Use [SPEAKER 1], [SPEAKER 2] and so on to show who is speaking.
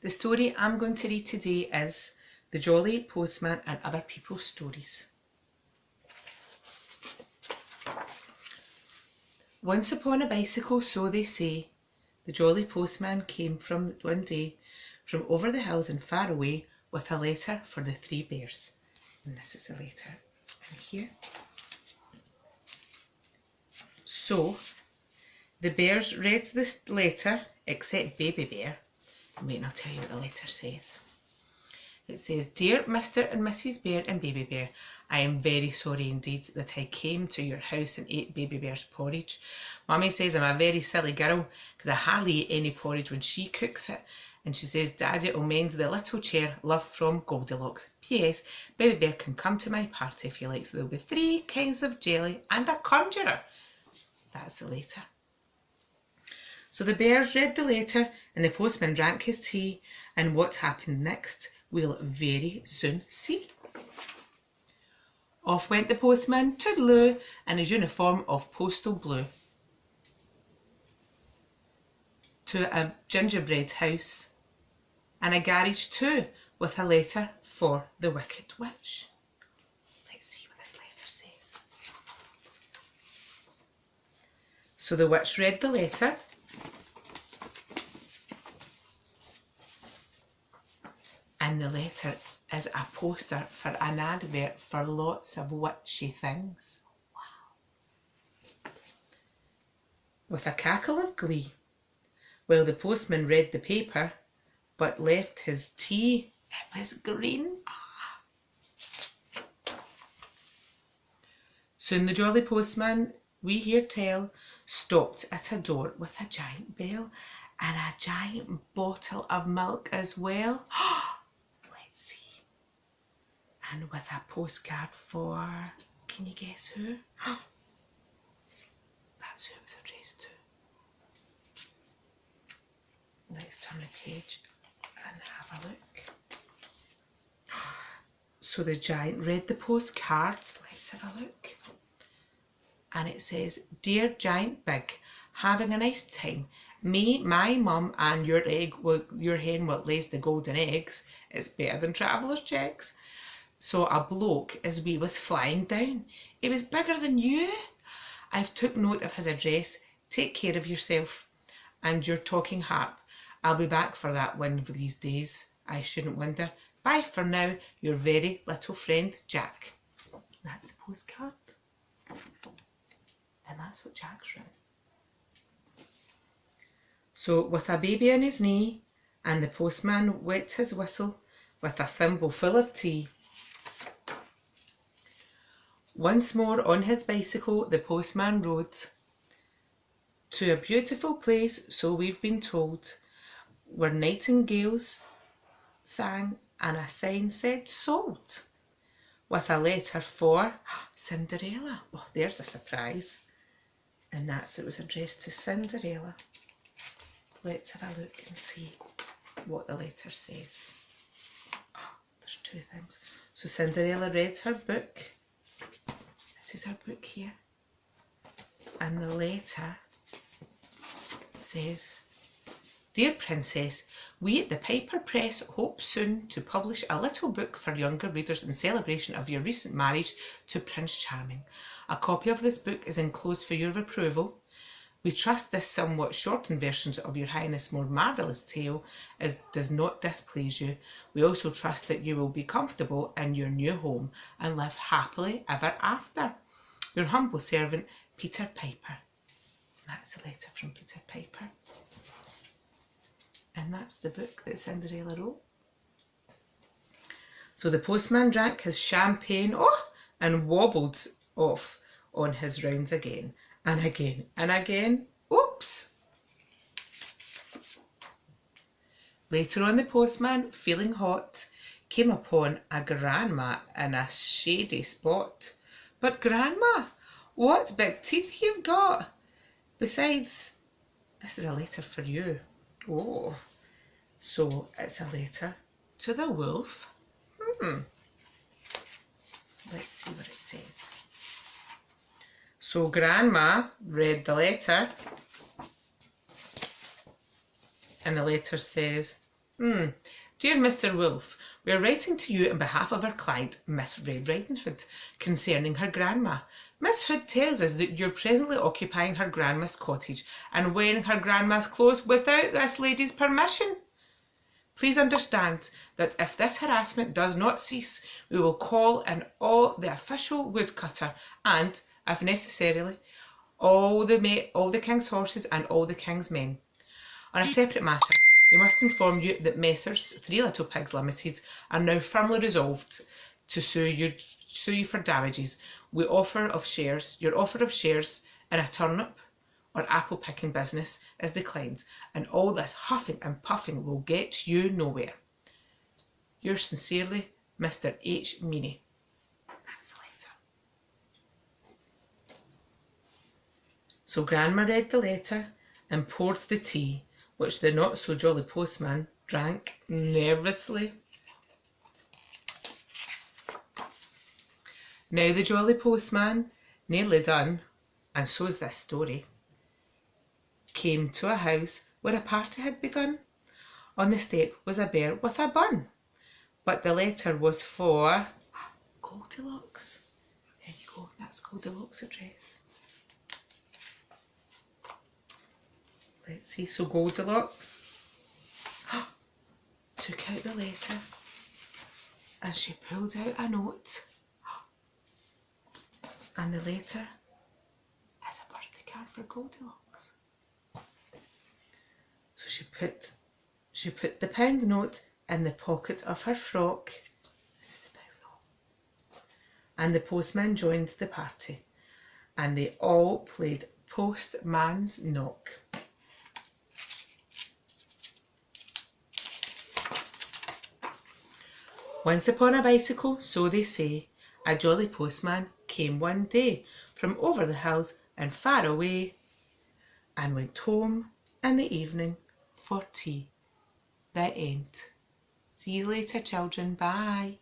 [SPEAKER 1] The story I'm going to read today is The Jolly Postman and Other People's Stories. Once upon a bicycle, so they say, the jolly postman came one day from over the hills and far away with a letter for the 3 bears. And this is a letter in here. So, the bears read this letter, except Baby Bear. Wait, and I'll tell you what the letter says. It says, Dear Mr. and Mrs. Bear and Baby Bear, I am very sorry indeed that I came to your house and ate Baby Bear's porridge. Mummy says I'm a very silly girl because I hardly eat any porridge when she cooks it. And she says, Daddy will mend the little chair, love from Goldilocks. P.S. Baby Bear can come to my party if he likes. There will be 3 kinds of jelly and a conjurer. That's the letter. So the bears read the letter and the postman drank his tea, and what happened next we'll very soon see. Off went the postman, toodaloo, in his uniform of postal blue, to a gingerbread house and a garage too, with a letter for the Wicked Witch. Let's see what this letter says. So the witch read the letter. And the letter is a poster for an advert for lots of witchy things. Wow. With a cackle of glee, while the postman read the paper, but left his tea, it was green. Soon the jolly postman, we hear tell, stopped at a door with a giant bell and a giant bottle of milk as well. And with a postcard for, can you guess who? That's who it was addressed to. Let's turn the page and have a look. So the giant read the postcards. Let's have a look. And it says, Dear Giant Big, having a nice time. Me, my mum and your hen what lays the golden eggs. It's better than traveller's checks. So a bloke, as we was flying down, he was bigger than you. I've took note of his address. Take care of yourself and your talking harp. I'll be back for that one of these days. I shouldn't wonder. Bye for now, your very little friend, Jack. That's the postcard. And that's what Jack's written. So with a baby on his knee, and the postman wet his whistle with a thimble full of tea. Once more on his bicycle the postman rode to a beautiful place, so we've been told, where nightingales sang and a sign said sold, with a letter for Cinderella. Oh, there's a surprise. And it was addressed to Cinderella. Let's have a look and see what the letter says. Oh, there's 2 things. So Cinderella read her book. This is her book here. And the letter says, Dear Princess, we at the Piper Press hope soon to publish a little book for younger readers in celebration of your recent marriage to Prince Charming. A copy of this book is enclosed for your approval. We trust this somewhat shortened version of your Highness' more marvellous tale does not displease you. We also trust that you will be comfortable in your new home and live happily ever after. Your humble servant, Peter Piper. That's a letter from Peter Piper. And that's the book that Cinderella wrote. So the postman drank his champagne, and wobbled off on his rounds again. And again, and again. Oops! Later on the postman, feeling hot, came upon a grandma in a shady spot. But grandma, what big teeth you've got! Besides, this is a letter for you. Oh, so it's a letter to the wolf. Let's see what it says. So grandma read the letter, and the letter says, Dear Mr. Wolf, we are writing to you on behalf of our client, Miss Red Riding Hood, concerning her grandma. Miss Hood tells us that you're presently occupying her grandma's cottage and wearing her grandma's clothes without this lady's permission. Please understand that if this harassment does not cease, we will call in all the official woodcutter and, if necessarily, all the king's horses and all the king's men. On a separate matter, we must inform you that Messrs. Three Little Pigs Limited are now firmly resolved to sue you for damages. Your offer of shares in a turnip or apple picking business is declined, and all this huffing and puffing will get you nowhere. Yours sincerely, Mr. H. Meany. That's the letter. So Grandma read the letter and poured the tea, which the not-so-jolly postman drank nervously. Now the jolly postman, nearly done, and so's this story, came to a house where a party had begun. On the step was a bear with a bun, but the letter was for Goldilocks. There you go, that's Goldilocks' address. Let's see, so Goldilocks took out the letter and she pulled out a note, and the letter is a birthday card for Goldilocks. So she put the pound note in the pocket of her frock. This is the pound note. And the postman joined the party, and they all played Postman's Knock. Once upon a bicycle, so they say, a jolly postman came one day from over the hills and far away, and went home in the evening for tea. The end. See you later, children. Bye.